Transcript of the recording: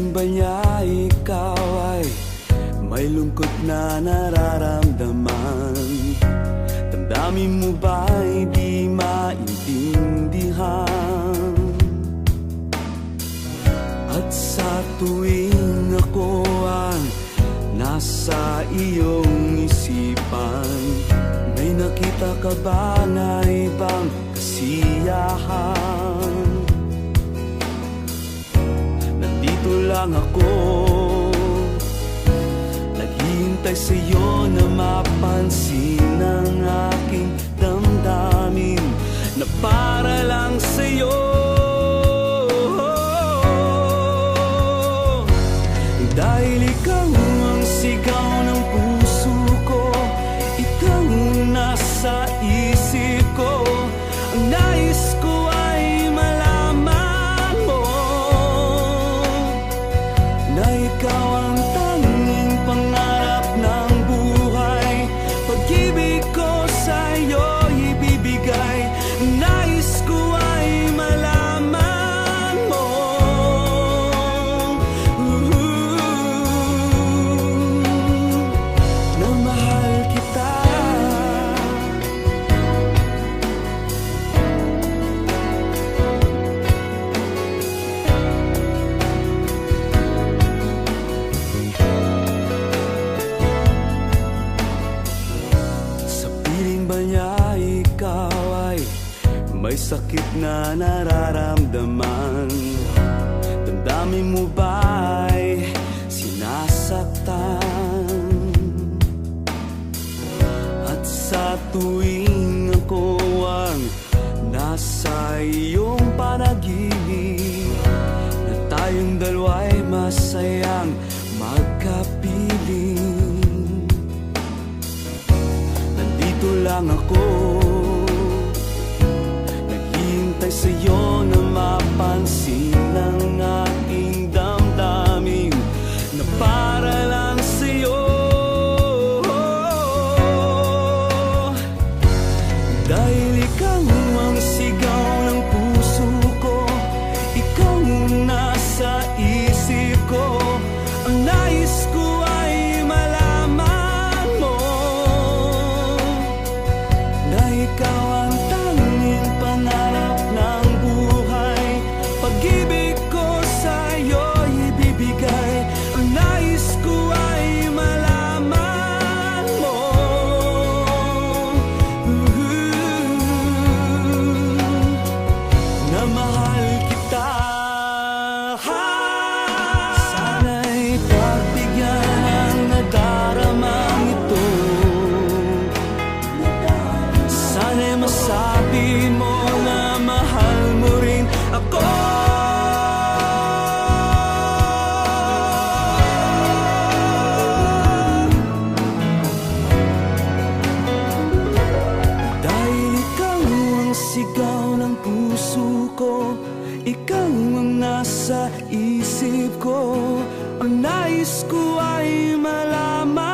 piling ba niya ikaw ay may lungkot na nararamdaman? Damdamin mo ba'y di maintindihan? At sa tuwing ako ang nasa iyong isipan, may nakita ka ba na ibang kasiyahan? Nandito lang ako, naghihintay sa'yo na mapansin ang aking damdamin na para lang sa'yo. Dahil ikaw ang sigaw ng puso ko, ikaw ang nasa isip ko. Ang nais ko ay malaman mo na ikaw ang tanging pangarap ng buhay. Pag-ibig ko sa'yo ibibigay. Ang nais ko ay malaman mo na mahal kita. Sa piling ba niya ikaw ay may sakit na nararamdaman? Damdamin mo ba'y sinasaktan? At sa tuwing ako ang nasa iyong panaginip, na tayong dalawa'y masayang magkapiling, nandito lang ako, naghihintay sa'yo na mapansin ang aking damdamin na para lang sa'yo. Dahil ikaw ang sigaw ng puso ko, ikaw ang nasa isip ko. Ang nais ko ay malaman mo na ikaw ang tanging pangarap ng buhay. Pag-ibig ko sa'yo ibibigay. Ang nais ko ay malaman mo na mahal kita. Sana'y pagbigyan ang nadaramang ito. Sana'y masabi mo na mahal mo rin ako. Dahil ikaw ang sigaw ng puso ko, ikaw ang nasa isip ko. Ang nais ko ay malaman